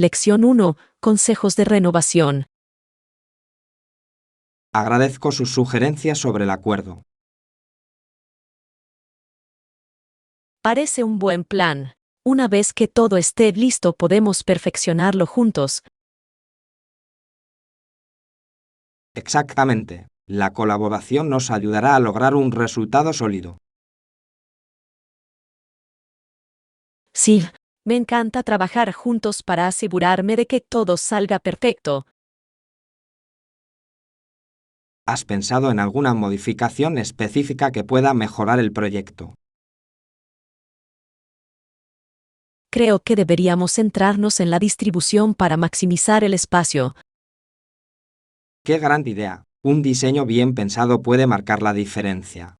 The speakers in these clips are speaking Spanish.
Lección 1. Consejos de renovación. Agradezco sus sugerencias sobre el acuerdo. Parece un buen plan. Una vez que todo esté listo podemos perfeccionarlo juntos. Exactamente. La colaboración nos ayudará a lograr un resultado sólido. Sí, me encanta trabajar juntos para asegurarme de que todo salga perfecto. ¿Has pensado en alguna modificación específica que pueda mejorar el proyecto? Creo que deberíamos centrarnos en la distribución para maximizar el espacio. ¡Qué gran idea! Un diseño bien pensado puede marcar la diferencia.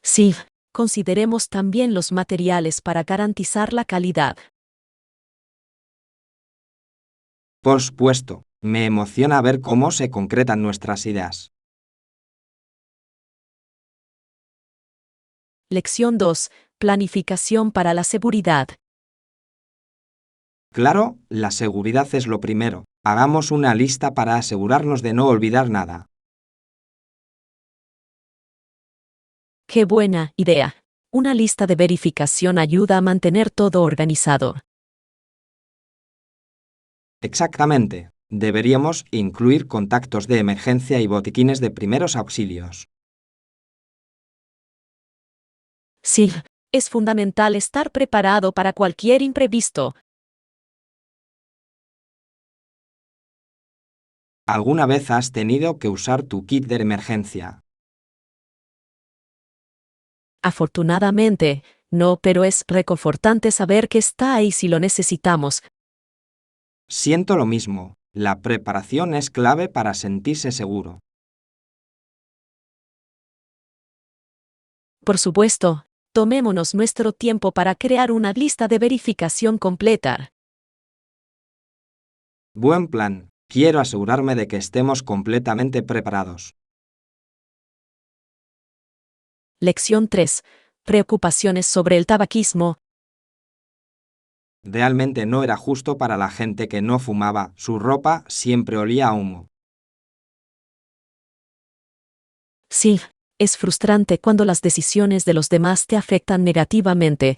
Sí, consideremos también los materiales para garantizar la calidad. Por supuesto, me emociona ver cómo se concretan nuestras ideas. Lección 2. Planificación para la seguridad. Claro, la seguridad es lo primero. Hagamos una lista para asegurarnos de no olvidar nada. ¡Qué buena idea! Una lista de verificación ayuda a mantener todo organizado. Exactamente. Deberíamos incluir contactos de emergencia y botiquines de primeros auxilios. Sí, es fundamental estar preparado para cualquier imprevisto. ¿Alguna vez has tenido que usar tu kit de emergencia? Afortunadamente, no, pero es reconfortante saber que está ahí si lo necesitamos. Siento lo mismo. La preparación es clave para sentirse seguro. Por supuesto, tomémonos nuestro tiempo para crear una lista de verificación completa. Buen plan. Quiero asegurarme de que estemos completamente preparados. Lección 3. Preocupaciones sobre el tabaquismo. Realmente no era justo para la gente que no fumaba. Su ropa siempre olía a humo. Sí, es frustrante cuando las decisiones de los demás te afectan negativamente.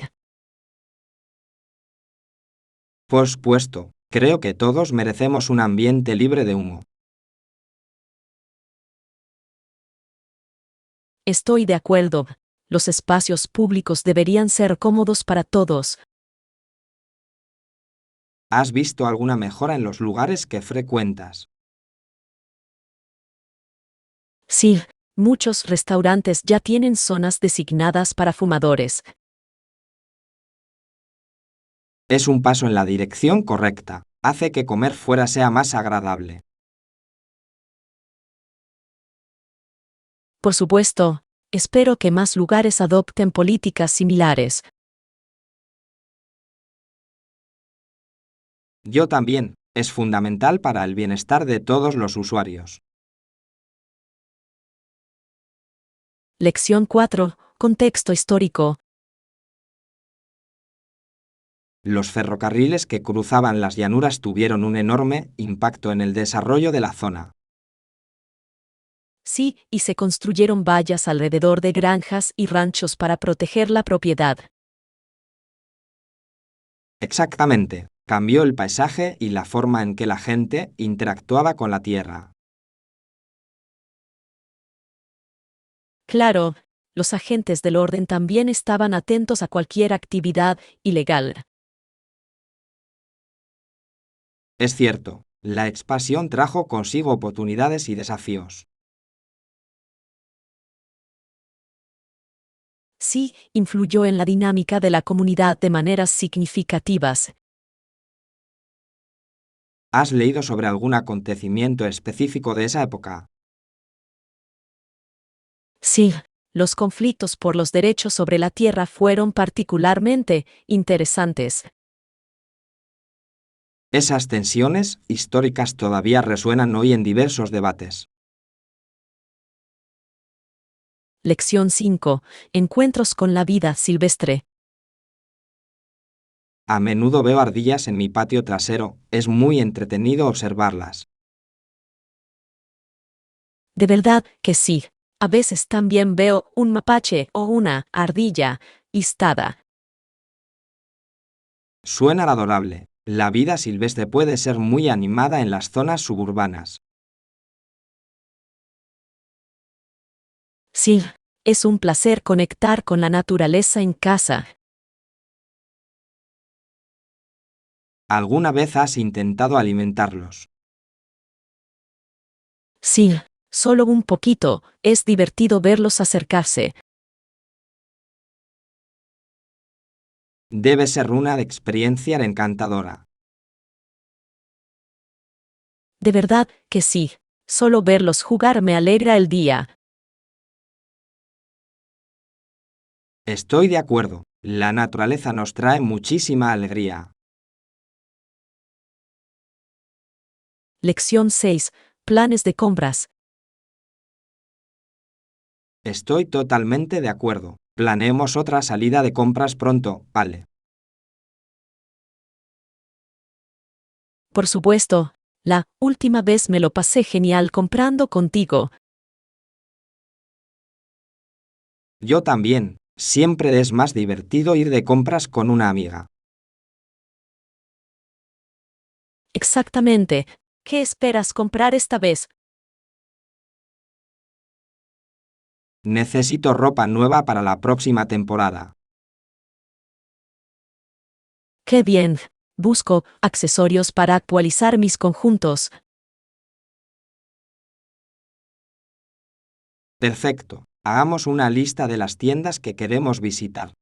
Por supuesto, creo que todos merecemos un ambiente libre de humo. Estoy de acuerdo. Los espacios públicos deberían ser cómodos para todos. ¿Has visto alguna mejora en los lugares que frecuentas? Sí, muchos restaurantes ya tienen zonas designadas para fumadores. Es un paso en la dirección correcta. Hace que comer fuera sea más agradable. Por supuesto, espero que más lugares adopten políticas similares. Yo también. Es fundamental para el bienestar de todos los usuarios. Lección 4. Contexto histórico. Los ferrocarriles que cruzaban las llanuras tuvieron un enorme impacto en el desarrollo de la zona. Sí, y se construyeron vallas alrededor de granjas y ranchos para proteger la propiedad. Exactamente. Cambió el paisaje y la forma en que la gente interactuaba con la tierra. Claro, los agentes del orden también estaban atentos a cualquier actividad ilegal. Es cierto, la expansión trajo consigo oportunidades y desafíos. Sí, influyó en la dinámica de la comunidad de maneras significativas. ¿Has leído sobre algún acontecimiento específico de esa época? Sí, los conflictos por los derechos sobre la tierra fueron particularmente interesantes. Esas tensiones históricas todavía resuenan hoy en diversos debates. Lección 5. Encuentros con la vida silvestre. A menudo veo ardillas en mi patio trasero, es muy entretenido observarlas. De verdad que sí. A veces también veo un mapache o una ardilla listada. Suena adorable. La vida silvestre puede ser muy animada en las zonas suburbanas. Sí, es un placer conectar con la naturaleza en casa. ¿Alguna vez has intentado alimentarlos? Sí, solo un poquito, es divertido verlos acercarse. Debe ser una experiencia encantadora. De verdad que sí. Solo verlos jugar me alegra el día. Estoy de acuerdo. La naturaleza nos trae muchísima alegría. Lección 6. Planes de compras. Estoy totalmente de acuerdo. Planeemos otra salida de compras pronto, ¿vale? Por supuesto, la última vez me lo pasé genial comprando contigo. Yo también. Siempre es más divertido ir de compras con una amiga. Exactamente. ¿Qué esperas comprar esta vez? Necesito ropa nueva para la próxima temporada. ¡Qué bien! Busco accesorios para actualizar mis conjuntos. Perfecto. Hagamos una lista de las tiendas que queremos visitar.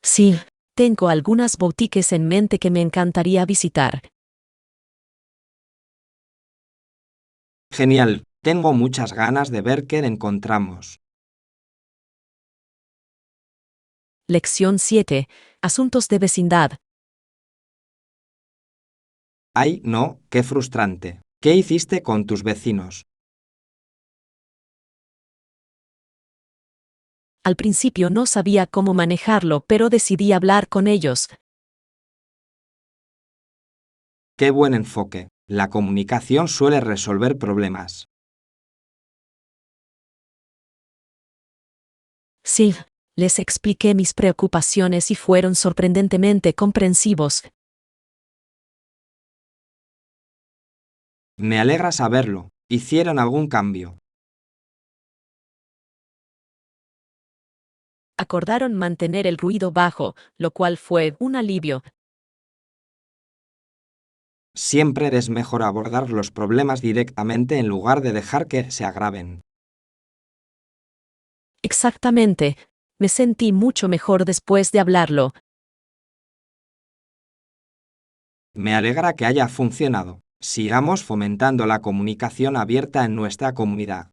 Sí, tengo algunas boutiques en mente que me encantaría visitar. Genial. Tengo muchas ganas de ver qué encontramos. Lección 7. Asuntos de vecindad. Ay, no, qué frustrante. ¿Qué hiciste con tus vecinos? Al principio no sabía cómo manejarlo, pero decidí hablar con ellos. Qué buen enfoque. La comunicación suele resolver problemas. Sí, les expliqué mis preocupaciones y fueron sorprendentemente comprensivos. Me alegra saberlo. ¿Hicieron algún cambio? Acordaron mantener el ruido bajo, lo cual fue un alivio. Siempre es mejor abordar los problemas directamente en lugar de dejar que se agraven. Exactamente. Me sentí mucho mejor después de hablarlo. Me alegra que haya funcionado. Sigamos fomentando la comunicación abierta en nuestra comunidad.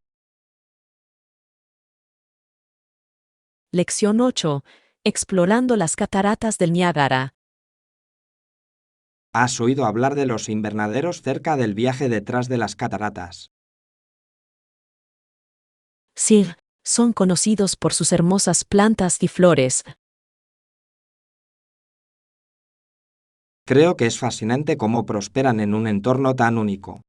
Lección 8. Explorando las cataratas del Niágara. ¿Has oído hablar de los invernaderos cerca del viaje detrás de las cataratas? Sí, son conocidos por sus hermosas plantas y flores. Creo que es fascinante cómo prosperan en un entorno tan único.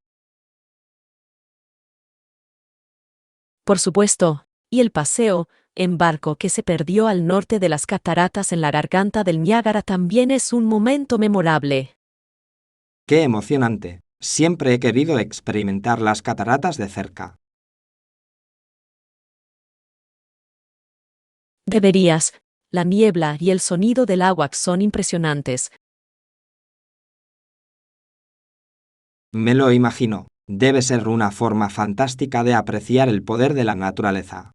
Por supuesto, y el paseo en barco que se perdió al norte de las cataratas en la garganta del Niágara también es un momento memorable. ¡Qué emocionante! Siempre he querido experimentar las cataratas de cerca. Deberías. La niebla y el sonido del agua son impresionantes. Me lo imagino. Debe ser una forma fantástica de apreciar el poder de la naturaleza.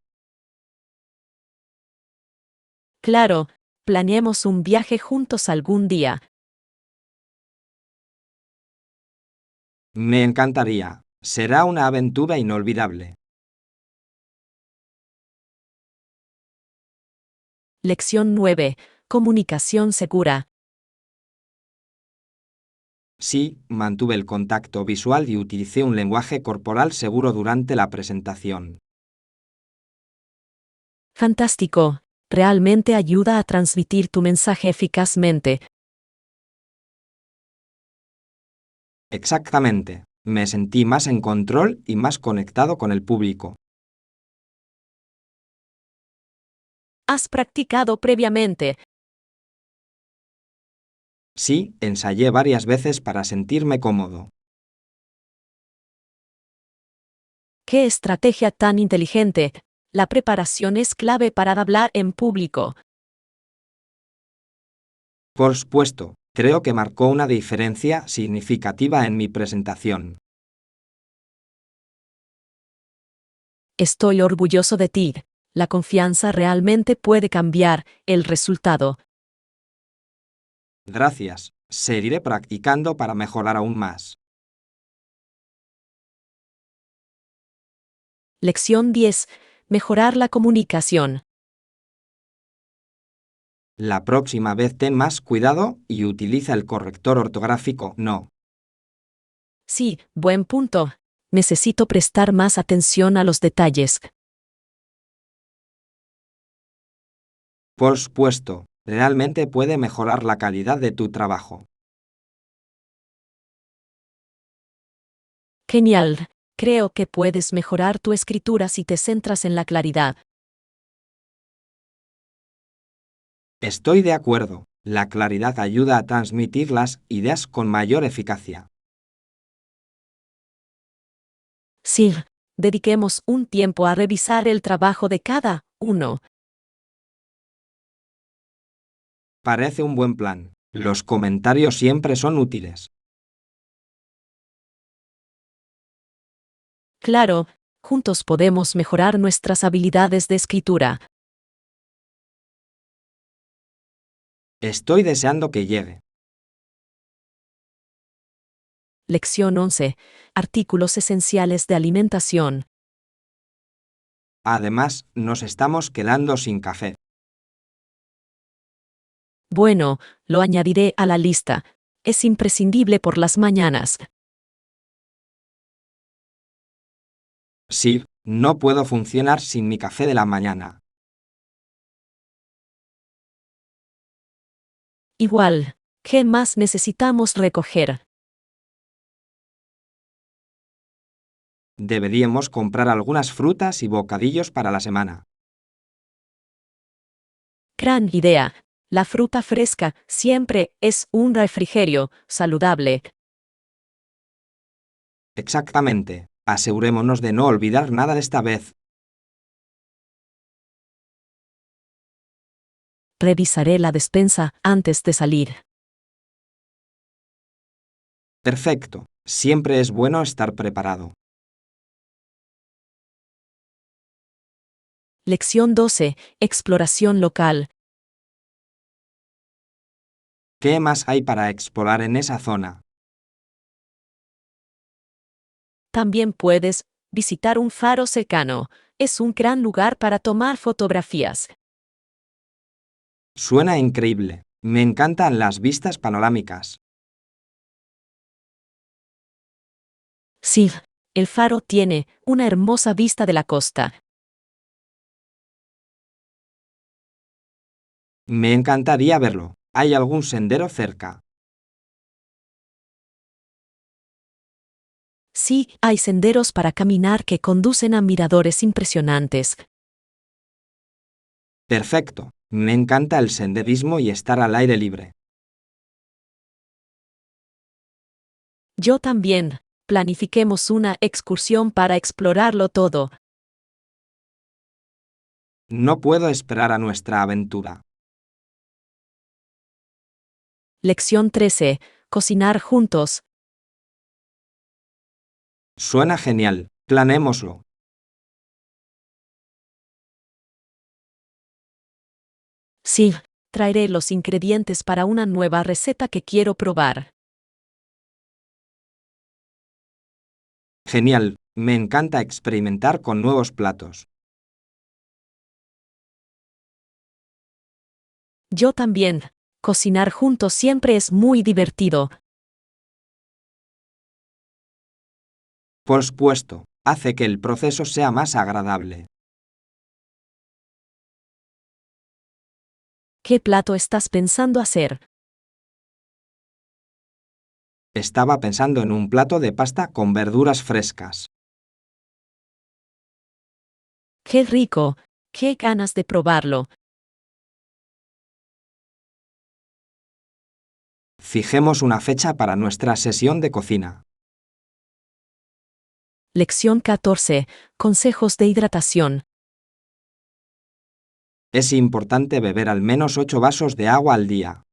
Claro, planeemos un viaje juntos algún día. Me encantaría. Será una aventura inolvidable. Lección 9. Comunicación segura. Sí, mantuve el contacto visual y utilicé un lenguaje corporal seguro durante la presentación. Fantástico. realmente ayuda a transmitir tu mensaje eficazmente. Exactamente. Me sentí más en control y más conectado con el público. ¿Has practicado previamente? Sí, ensayé varias veces para sentirme cómodo. ¡Qué estrategia tan inteligente! La preparación es clave para hablar en público. Por supuesto, creo que marcó una diferencia significativa en mi presentación. Estoy orgulloso de ti. La confianza realmente puede cambiar el resultado. Gracias. Seguiré practicando para mejorar aún más. Lección 10. Mejorar la comunicación. La próxima vez ten más cuidado y utiliza el corrector ortográfico no. Sí, buen punto. Necesito prestar más atención a los detalles. Por supuesto, realmente puede mejorar la calidad de tu trabajo. Genial. Creo que puedes mejorar tu escritura si te centras en la claridad. Estoy de acuerdo. La claridad ayuda a transmitir las ideas con mayor eficacia. Sí, dediquemos un tiempo a revisar el trabajo de cada uno. Parece un buen plan. Los comentarios siempre son útiles. Claro, juntos podemos mejorar nuestras habilidades de escritura. Estoy deseando que llegue. Lección 11. Artículos esenciales de alimentación. Además, nos estamos quedando sin café. Bueno, lo añadiré a la lista. Es imprescindible por las mañanas. Sí, no puedo funcionar sin mi café de la mañana. Igual, ¿qué más necesitamos recoger? Deberíamos comprar algunas frutas y bocadillos para la semana. Gran idea. La fruta fresca siempre es un refrigerio saludable. Exactamente. Asegurémonos de no olvidar nada de esta vez. Revisaré la despensa antes de salir. Perfecto. Siempre es bueno estar preparado. Lección 12. Exploración local. ¿Qué más hay para explorar en esa zona? También puedes visitar un faro cercano. Es un gran lugar para tomar fotografías. Suena increíble. Me encantan las vistas panorámicas. Sí, el faro tiene una hermosa vista de la costa. Me encantaría verlo. ¿Hay algún sendero cerca? Sí, hay senderos para caminar que conducen a miradores impresionantes. Perfecto. Me encanta el senderismo y estar al aire libre. Yo también. Planifiquemos una excursión para explorarlo todo. No puedo esperar a nuestra aventura. Lección 13. Cocinar juntos. Suena genial. Planémoslo. Sí, traeré los ingredientes para una nueva receta que quiero probar. Genial. Me encanta experimentar con nuevos platos. Yo también. Cocinar juntos siempre es muy divertido. Por supuesto, hace que el proceso sea más agradable. ¿Qué plato estás pensando hacer? Estaba pensando en un plato de pasta con verduras frescas. ¡Qué rico! ¡Qué ganas de probarlo! Fijemos una fecha para nuestra sesión de cocina. Lección 14. Consejos de hidratación. Es importante beber al menos 8 vasos de agua al día.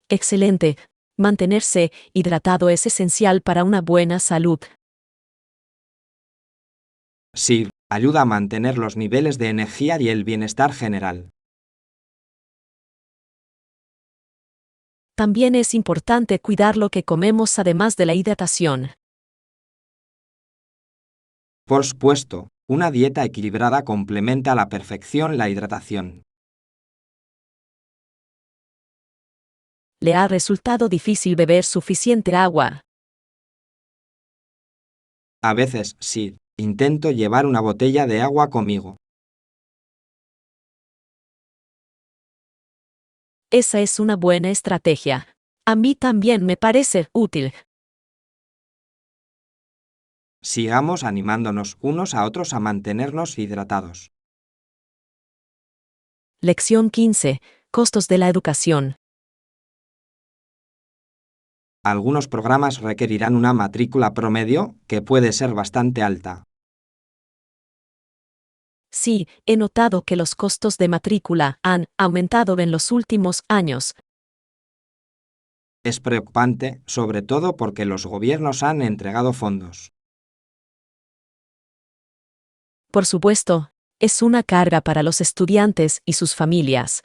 Excelente. Mantenerse hidratado es esencial para una buena salud. Sí, ayuda a mantener los niveles de energía y el bienestar general. También es importante cuidar lo que comemos además de la hidratación. Por supuesto, una dieta equilibrada complementa a la perfección la hidratación. ¿Le ha resultado difícil beber suficiente agua? A veces, sí, intento llevar una botella de agua conmigo. Esa es una buena estrategia. A mí también me parece útil. Sigamos animándonos unos a otros a mantenernos hidratados. Lección 15. Costos de la educación. Algunos programas requerirán una matrícula promedio que puede ser bastante alta. Sí, he notado que los costos de matrícula han aumentado en los últimos años. Es preocupante, sobre todo porque los gobiernos han entregado fondos. Por supuesto, es una carga para los estudiantes y sus familias.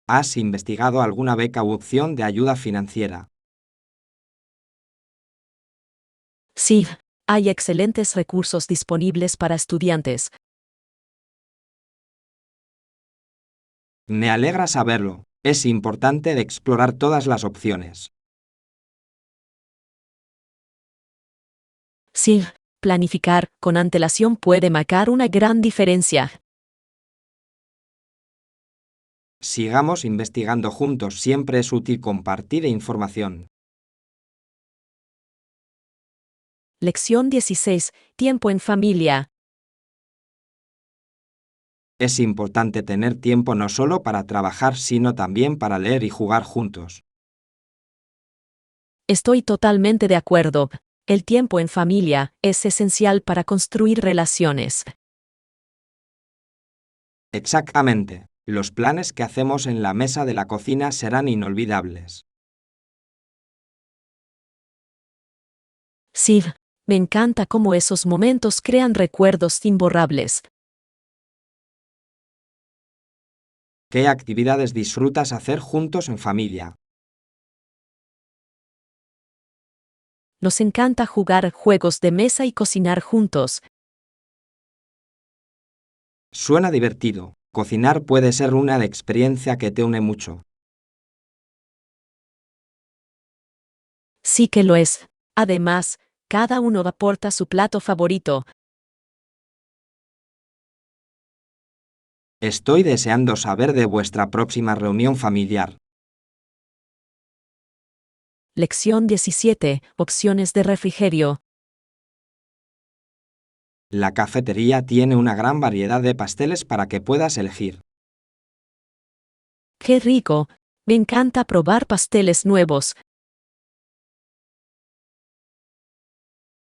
¿Has investigado alguna beca u opción de ayuda financiera? Sí, hay excelentes recursos disponibles para estudiantes. Me alegra saberlo. Es importante explorar todas las opciones. Sí, planificar con antelación puede marcar una gran diferencia. Sigamos investigando juntos. Siempre es útil compartir información. Lección 16. Tiempo en familia. Es importante tener tiempo no solo para trabajar, sino también para leer y jugar juntos. Estoy totalmente de acuerdo. El tiempo en familia es esencial para construir relaciones. Exactamente. Los planes que hacemos en la mesa de la cocina serán inolvidables. Sí, me encanta cómo esos momentos crean recuerdos imborrables. ¿Qué actividades disfrutas hacer juntos en familia? Nos encanta jugar juegos de mesa y cocinar juntos. Suena divertido. Cocinar puede ser una experiencia que te une mucho. Sí que lo es. Además, cada uno aporta su plato favorito. Estoy deseando saber de vuestra próxima reunión familiar. Lección 17. Opciones de refrigerio. La cafetería tiene una gran variedad de pasteles para que puedas elegir. ¡Qué rico! Me encanta probar pasteles nuevos.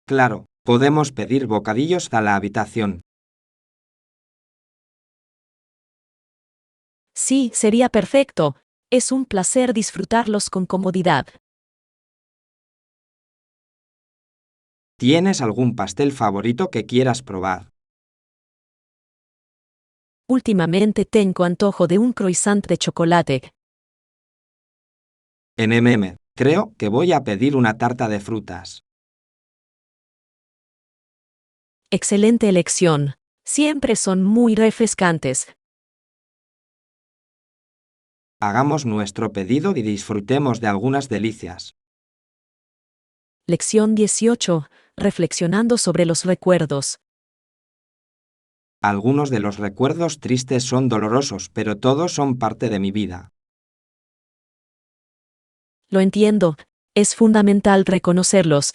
Claro, podemos pedir bocadillos a la habitación. Sí, sería perfecto. Es un placer disfrutarlos con comodidad. ¿Tienes algún pastel favorito que quieras probar? Últimamente tengo antojo de un croissant de chocolate. Creo que voy a pedir una tarta de frutas. Excelente elección. Siempre son muy refrescantes. Hagamos nuestro pedido y disfrutemos de algunas delicias. Lección 18. Reflexionando sobre los recuerdos. Algunos de los recuerdos tristes son dolorosos, pero todos son parte de mi vida. Lo entiendo. Es fundamental reconocerlos.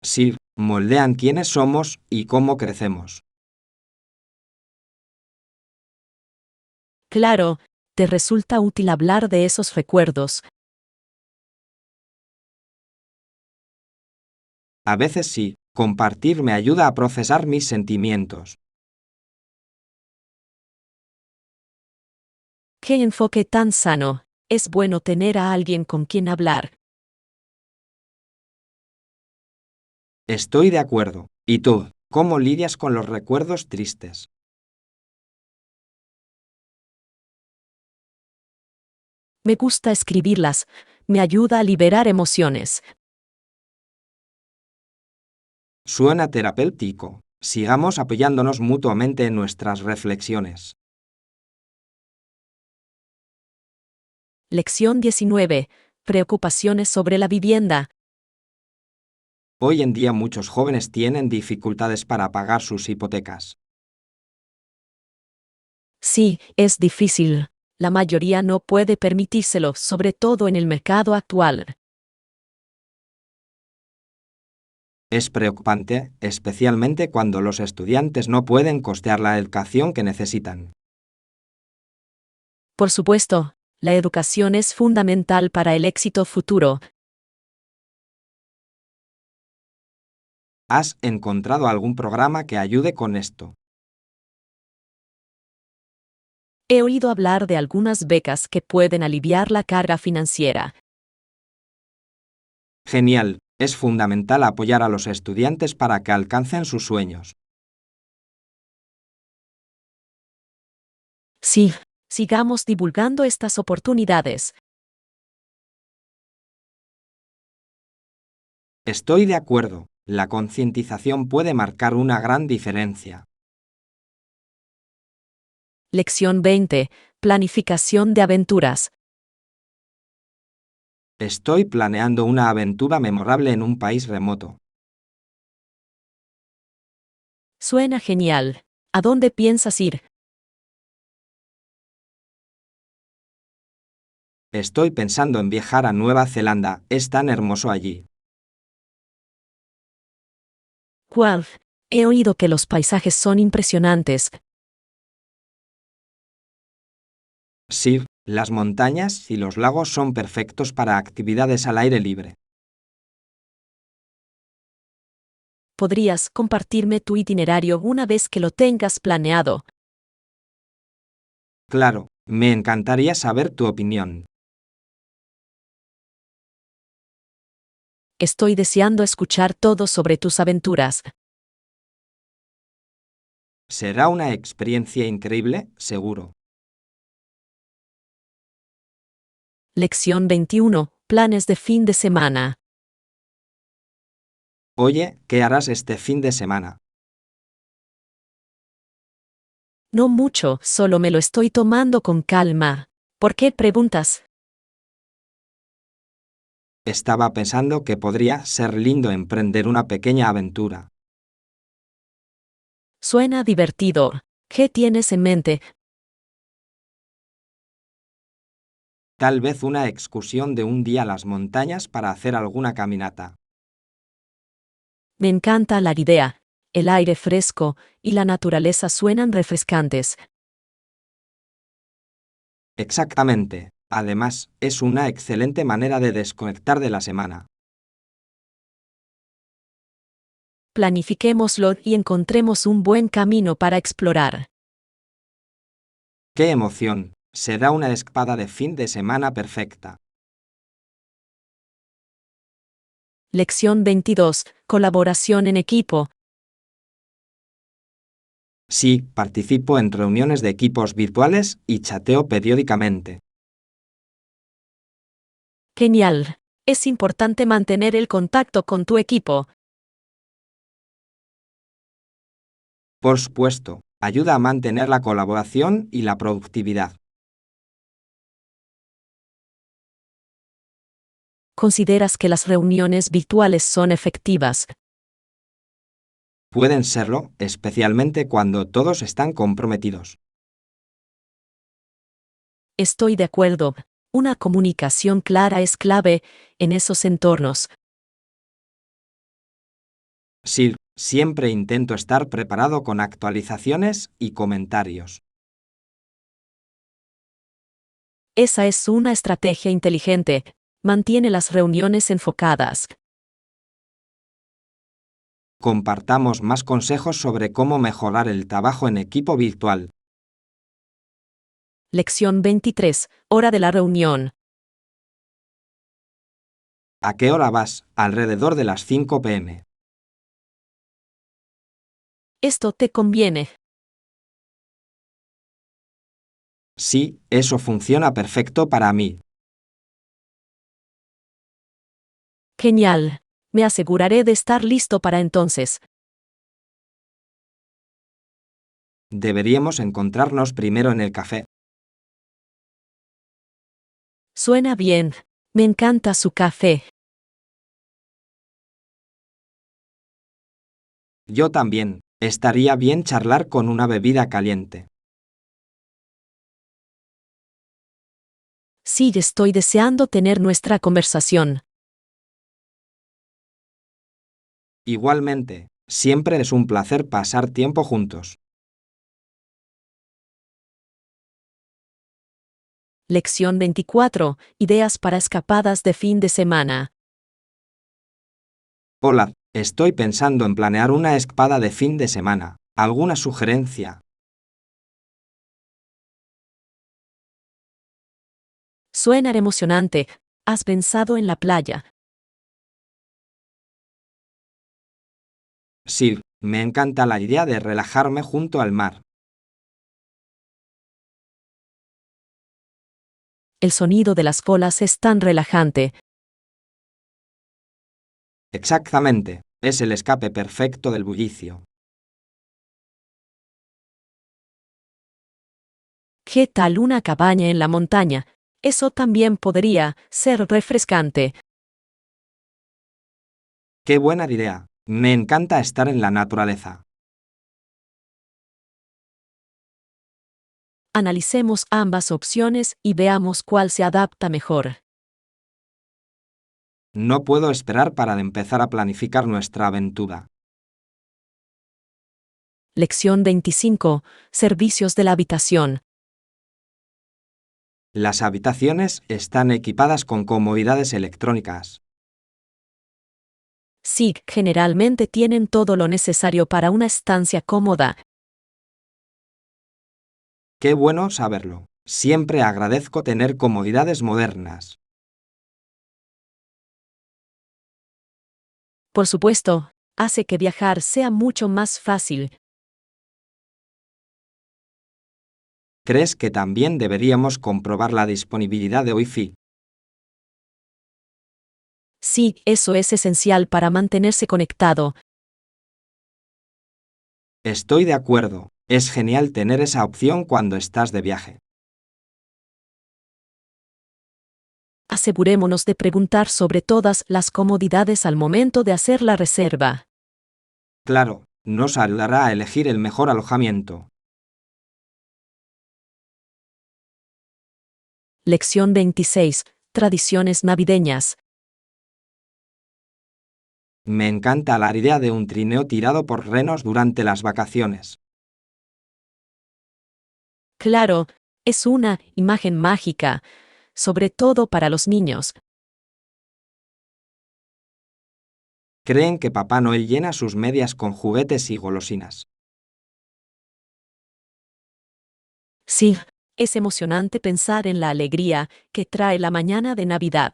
Sí, moldean quiénes somos y cómo crecemos. Claro, te resulta útil hablar de esos recuerdos. A veces sí, compartir me ayuda a procesar mis sentimientos. ¡Qué enfoque tan sano! Es bueno tener a alguien con quien hablar. Estoy de acuerdo. ¿Y tú? ¿Cómo lidias con los recuerdos tristes? Me gusta escribirlas. Me ayuda a liberar emociones. Suena terapéutico. Sigamos apoyándonos mutuamente en nuestras reflexiones. Lección 19. Preocupaciones sobre la vivienda. Hoy en día muchos jóvenes tienen dificultades para pagar sus hipotecas. Sí, es difícil. La mayoría no puede permitírselo, sobre todo en el mercado actual. Es preocupante, especialmente cuando los estudiantes no pueden costear la educación que necesitan. Por supuesto, la educación es fundamental para el éxito futuro. ¿Has encontrado algún programa que ayude con esto? He oído hablar de algunas becas que pueden aliviar la carga financiera. Genial, es fundamental apoyar a los estudiantes para que alcancen sus sueños. Sí, sigamos divulgando estas oportunidades. Estoy de acuerdo, la concientización puede marcar una gran diferencia. Lección 20. Planificación de aventuras. Estoy planeando una aventura memorable en un país remoto. Suena genial. ¿A dónde piensas ir? Estoy pensando en viajar a Nueva Zelanda, es tan hermoso allí. ¿Cuál? He oído que los paisajes son impresionantes. Sí, las montañas y los lagos son perfectos para actividades al aire libre. ¿Podrías compartirme tu itinerario una vez que lo tengas planeado? Claro, me encantaría saber tu opinión. Estoy deseando escuchar todo sobre tus aventuras. Será una experiencia increíble, seguro. Lección 21. Planes de fin de semana. Oye, ¿qué harás este fin de semana? No mucho, solo me lo estoy tomando con calma. ¿Por qué preguntas? Estaba pensando que podría ser lindo emprender una pequeña aventura. Suena divertido. ¿Qué tienes en mente? Tal vez una excursión de un día a las montañas para hacer alguna caminata. Me encanta la idea. El aire fresco y la naturaleza suenan refrescantes. Exactamente. Además, es una excelente manera de desconectar de la semana. Planifiquémoslo y encontremos un buen camino para explorar. ¡Qué emoción! Será una escapada de fin de semana perfecta. Lección 22. Colaboración en equipo. Sí, participo en reuniones de equipos virtuales y chateo periódicamente. Genial. Es importante mantener el contacto con tu equipo. Por supuesto, ayuda a mantener la colaboración y la productividad. ¿Consideras que las reuniones virtuales son efectivas? Pueden serlo, especialmente cuando todos están comprometidos. Estoy de acuerdo. Una comunicación clara es clave en esos entornos. Sí, siempre intento estar preparado con actualizaciones y comentarios. Esa es una estrategia inteligente. Mantiene las reuniones enfocadas. Compartamos más consejos sobre cómo mejorar el trabajo en equipo virtual. Lección 23. Hora de la reunión. ¿A qué hora vas? Alrededor de las 5 p.m. Esto te conviene. Sí, eso funciona perfecto para mí. Genial. Me aseguraré de estar listo para entonces. Deberíamos encontrarnos primero en el café. Suena bien. Me encanta su café. Yo también. Estaría bien charlar con una bebida caliente. Sí, estoy deseando tener nuestra conversación. Igualmente, siempre es un placer pasar tiempo juntos. Lección 24. Ideas para escapadas de fin de semana. Hola, estoy pensando en planear una escapada de fin de semana. ¿Alguna sugerencia? Suena emocionante. ¿Has pensado en la playa? Sí, me encanta la idea de relajarme junto al mar. El sonido de las olas es tan relajante. Exactamente, es el escape perfecto del bullicio. ¿Qué tal una cabaña en la montaña? Eso también podría ser refrescante. ¡Qué buena idea! Me encanta estar en la naturaleza. Analicemos ambas opciones y veamos cuál se adapta mejor. No puedo esperar para empezar a planificar nuestra aventura. Lección 25. Servicios de la habitación. Las habitaciones están equipadas con comodidades electrónicas. Sí, generalmente tienen todo lo necesario para una estancia cómoda. ¡Qué bueno saberlo! Siempre agradezco tener comodidades modernas. Por supuesto, hace que viajar sea mucho más fácil. ¿Crees que también deberíamos comprobar la disponibilidad de Wi-Fi? Sí, eso es esencial para mantenerse conectado. Estoy de acuerdo. Es genial tener esa opción cuando estás de viaje. Asegurémonos de preguntar sobre todas las comodidades al momento de hacer la reserva. Claro, nos ayudará a elegir el mejor alojamiento. Lección 26. Tradiciones navideñas. Me encanta la idea de un trineo tirado por renos durante las vacaciones. Claro, es una imagen mágica, sobre todo para los niños. Creen que Papá Noel llena sus medias con juguetes y golosinas. Sí, es emocionante pensar en la alegría que trae la mañana de Navidad.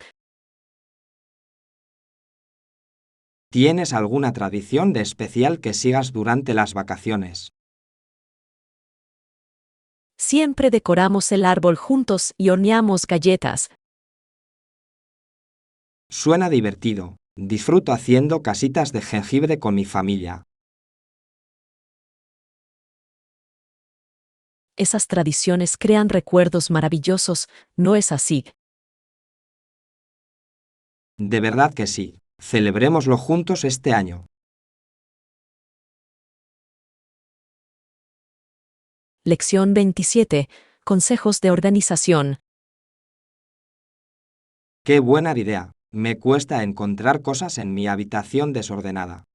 ¿Tienes alguna tradición de especial que sigas durante las vacaciones? Siempre decoramos el árbol juntos y horneamos galletas. Suena divertido. Disfruto haciendo casitas de jengibre con mi familia. Esas tradiciones crean recuerdos maravillosos, ¿no es así? De verdad que sí. Celebrémoslo juntos este año. Lección 27. Consejos de organización. ¡Qué buena idea! Me cuesta encontrar cosas en mi habitación desordenada.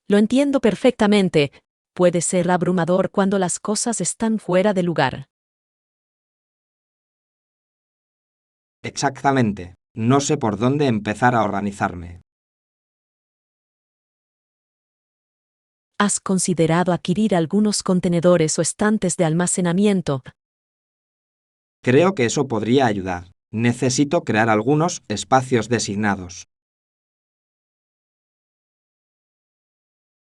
Lo entiendo perfectamente. Puede ser abrumador cuando las cosas están fuera de lugar. Exactamente. No sé por dónde empezar a organizarme. ¿Has considerado adquirir algunos contenedores o estantes de almacenamiento? Creo que eso podría ayudar. Necesito crear algunos espacios designados.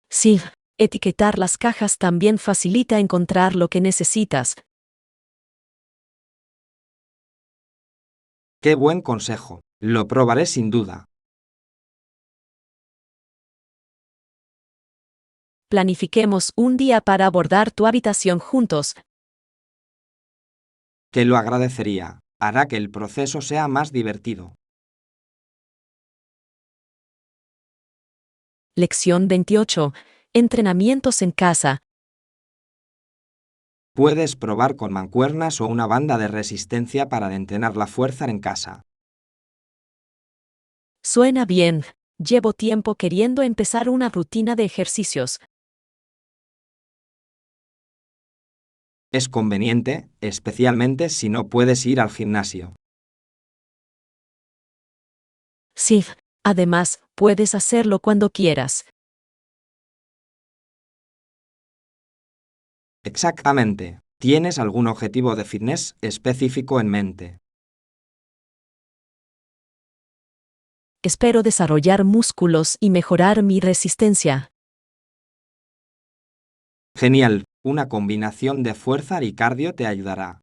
Sí, etiquetar las cajas también facilita encontrar lo que necesitas. ¡Qué buen consejo! Lo probaré sin duda. Planifiquemos un día para abordar tu habitación juntos. Te lo agradecería. Hará que el proceso sea más divertido. Lección 28. Entrenamientos en casa. Puedes probar con mancuernas o una banda de resistencia para entrenar la fuerza en casa. Suena bien. Llevo tiempo queriendo empezar una rutina de ejercicios. Es conveniente, especialmente si no puedes ir al gimnasio. Sí, además, puedes hacerlo cuando quieras. Exactamente. ¿Tienes algún objetivo de fitness específico en mente? Espero desarrollar músculos y mejorar mi resistencia. Genial. Una combinación de fuerza y cardio te ayudará.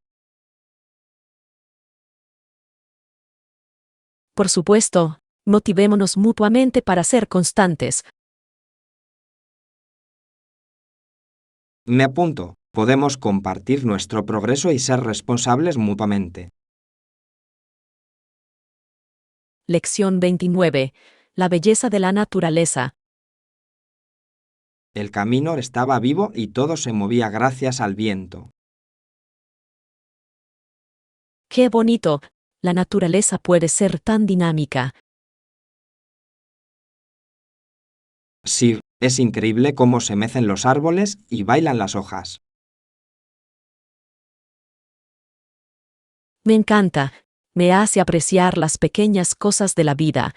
Por supuesto, motivémonos mutuamente para ser constantes. Me apunto. Podemos compartir nuestro progreso y ser responsables mutuamente. Lección 29. La belleza de la naturaleza. El camino estaba vivo y todo se movía gracias al viento. ¡Qué bonito! La naturaleza puede ser tan dinámica. Sí, es increíble cómo se mecen los árboles y bailan las hojas. Me encanta. Me hace apreciar las pequeñas cosas de la vida.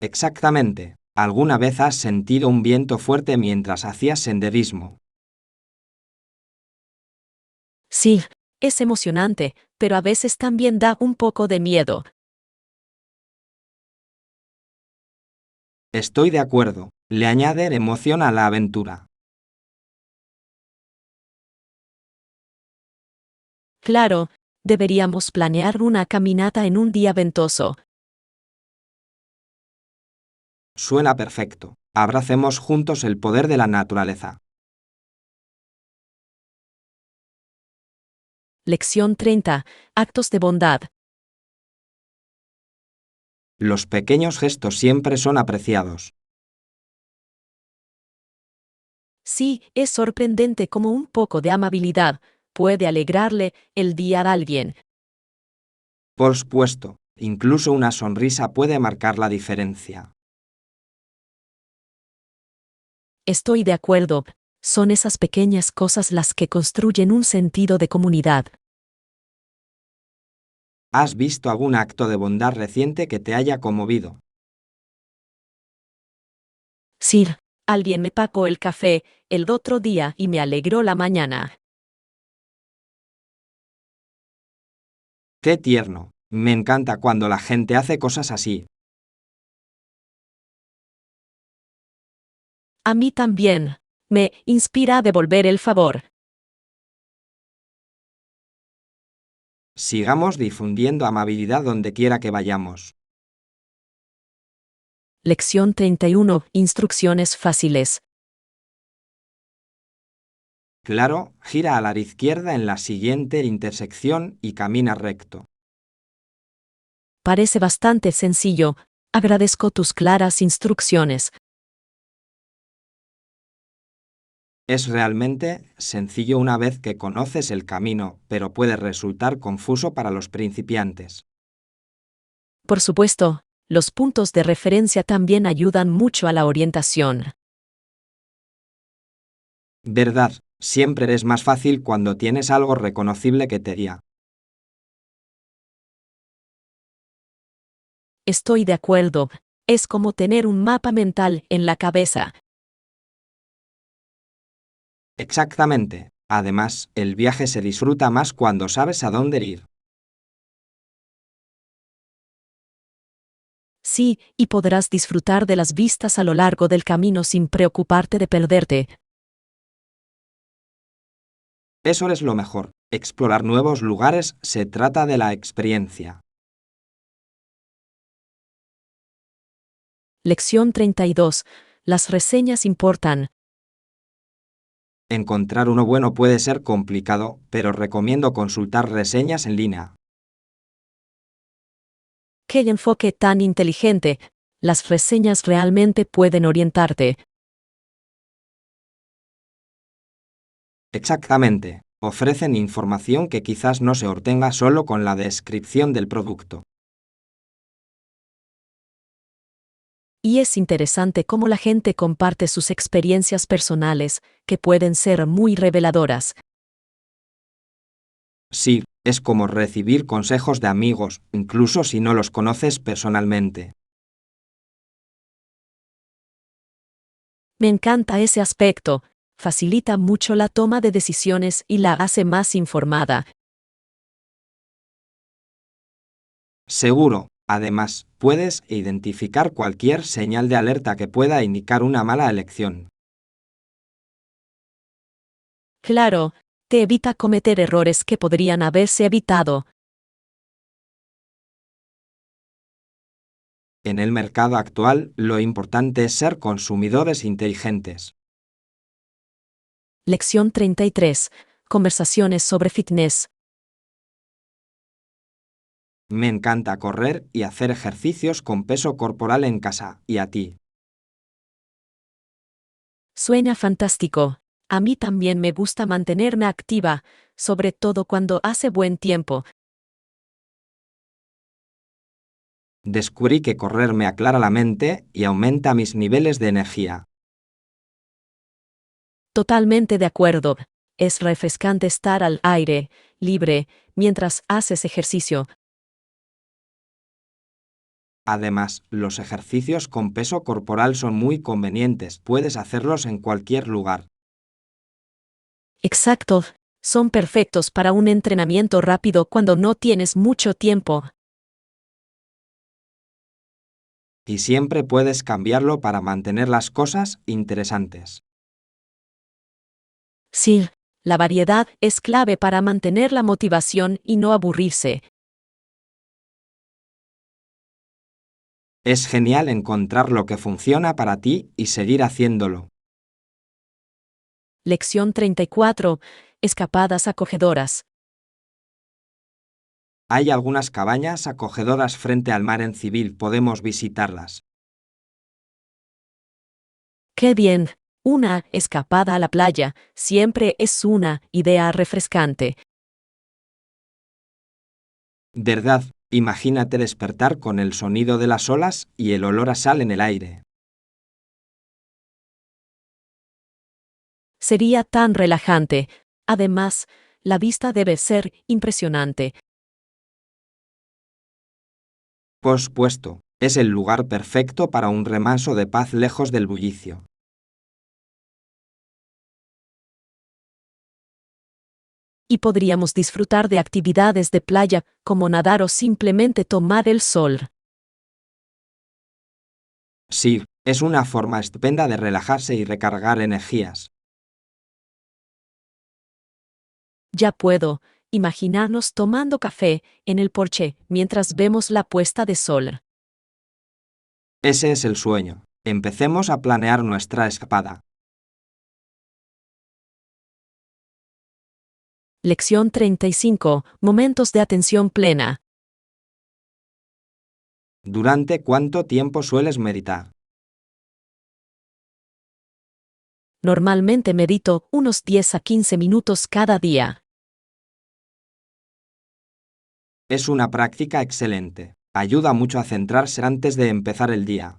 Exactamente. ¿Alguna vez has sentido un viento fuerte mientras hacías senderismo? Sí, es emocionante, pero a veces también da un poco de miedo. Estoy de acuerdo. Le añade emoción a la aventura. Claro, deberíamos planear una caminata en un día ventoso. Suena perfecto. Abracemos juntos el poder de la naturaleza. Lección 30. Actos de bondad. Los pequeños gestos siempre son apreciados. Sí, es sorprendente cómo un poco de amabilidad puede alegrarle el día a alguien. Por supuesto, incluso una sonrisa puede marcar la diferencia. Estoy de acuerdo. Son esas pequeñas cosas las que construyen un sentido de comunidad. ¿Has visto algún acto de bondad reciente que te haya conmovido? Sí, alguien me pagó el café el otro día y me alegró la mañana. ¡Qué tierno! Me encanta cuando la gente hace cosas así. A mí también. Me inspira a devolver el favor. Sigamos difundiendo amabilidad donde quiera que vayamos. Lección 31. Instrucciones fáciles. Claro, gira a la izquierda en la siguiente intersección y camina recto. Parece bastante sencillo, Agradezco tus claras instrucciones. Es realmente sencillo una vez que conoces el camino, pero puede resultar confuso para los principiantes. Por supuesto, los puntos de referencia también ayudan mucho a la orientación. ¿Verdad? Siempre es más fácil cuando tienes algo reconocible que te guía. Estoy de acuerdo. Es como tener un mapa mental en la cabeza. Exactamente. Además, el viaje se disfruta más cuando sabes a dónde ir. Sí, y podrás disfrutar de las vistas a lo largo del camino sin preocuparte de perderte. Eso es lo mejor. Explorar nuevos lugares se trata de la experiencia. Lección 32. Las reseñas importan. Encontrar uno bueno puede ser complicado, pero recomiendo consultar reseñas en línea. ¡Qué enfoque tan inteligente! Las reseñas realmente pueden orientarte. Exactamente. Ofrecen información que quizás no se obtenga solo con la descripción del producto. Y es interesante cómo la gente comparte sus experiencias personales, que pueden ser muy reveladoras. Sí, es como recibir consejos de amigos, incluso si no los conoces personalmente. Me encanta ese aspecto. Facilita mucho la toma de decisiones y la hace más informada. Seguro, además, puedes identificar cualquier señal de alerta que pueda indicar una mala elección. Claro, te evita cometer errores que podrían haberse evitado. En el mercado actual, lo importante es ser consumidores inteligentes. Lección 33. Conversaciones sobre fitness. Me encanta correr y hacer ejercicios con peso corporal en casa, ¿y a ti? Suena fantástico. A mí también me gusta mantenerme activa, sobre todo cuando hace buen tiempo. Descubrí que correr me aclara la mente y aumenta mis niveles de energía. Totalmente de acuerdo. Es refrescante estar al aire libre mientras haces ejercicio. Además, los ejercicios con peso corporal son muy convenientes, puedes hacerlos en cualquier lugar. Exacto. Son perfectos para un entrenamiento rápido cuando no tienes mucho tiempo. Y siempre puedes cambiarlo para mantener las cosas interesantes. Sí, la variedad es clave para mantener la motivación y no aburrirse. Es genial encontrar lo que funciona para ti y seguir haciéndolo. Lección 34. Escapadas acogedoras. Hay algunas cabañas acogedoras frente al mar en Civil, podemos visitarlas. ¡Qué bien! Una escapada a la playa siempre es una idea refrescante. ¿Verdad? Imagínate despertar con el sonido de las olas y el olor a sal en el aire. Sería tan relajante. Además, la vista debe ser impresionante. Por supuesto, es el lugar perfecto para un remanso de paz lejos del bullicio. Y podríamos disfrutar de actividades de playa como nadar o simplemente tomar el sol. Sí, es una forma estupenda de relajarse y recargar energías. Ya puedo imaginarnos tomando café en el porche mientras vemos la puesta de sol. Ese es el sueño. Empecemos a planear nuestra escapada. Lección 35. Momentos de atención plena. ¿Durante cuánto tiempo sueles meditar? Normalmente medito unos 10 a 15 minutos cada día. Es una práctica excelente. Ayuda mucho a centrarse antes de empezar el día.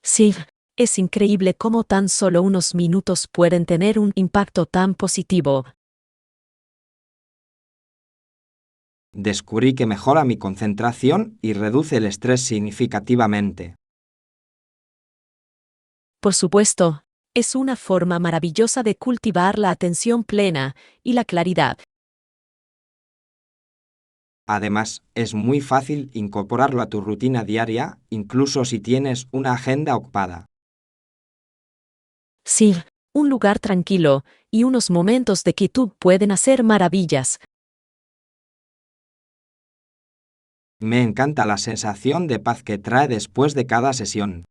Sí, es increíble cómo tan solo unos minutos pueden tener un impacto tan positivo. Descubrí que mejora mi concentración y reduce el estrés significativamente. Por supuesto, es una forma maravillosa de cultivar la atención plena y la claridad. Además, es muy fácil incorporarlo a tu rutina diaria, incluso si tienes una agenda ocupada. Sí, un lugar tranquilo y unos momentos de quietud pueden hacer maravillas. Me encanta la sensación de paz que trae después de cada sesión.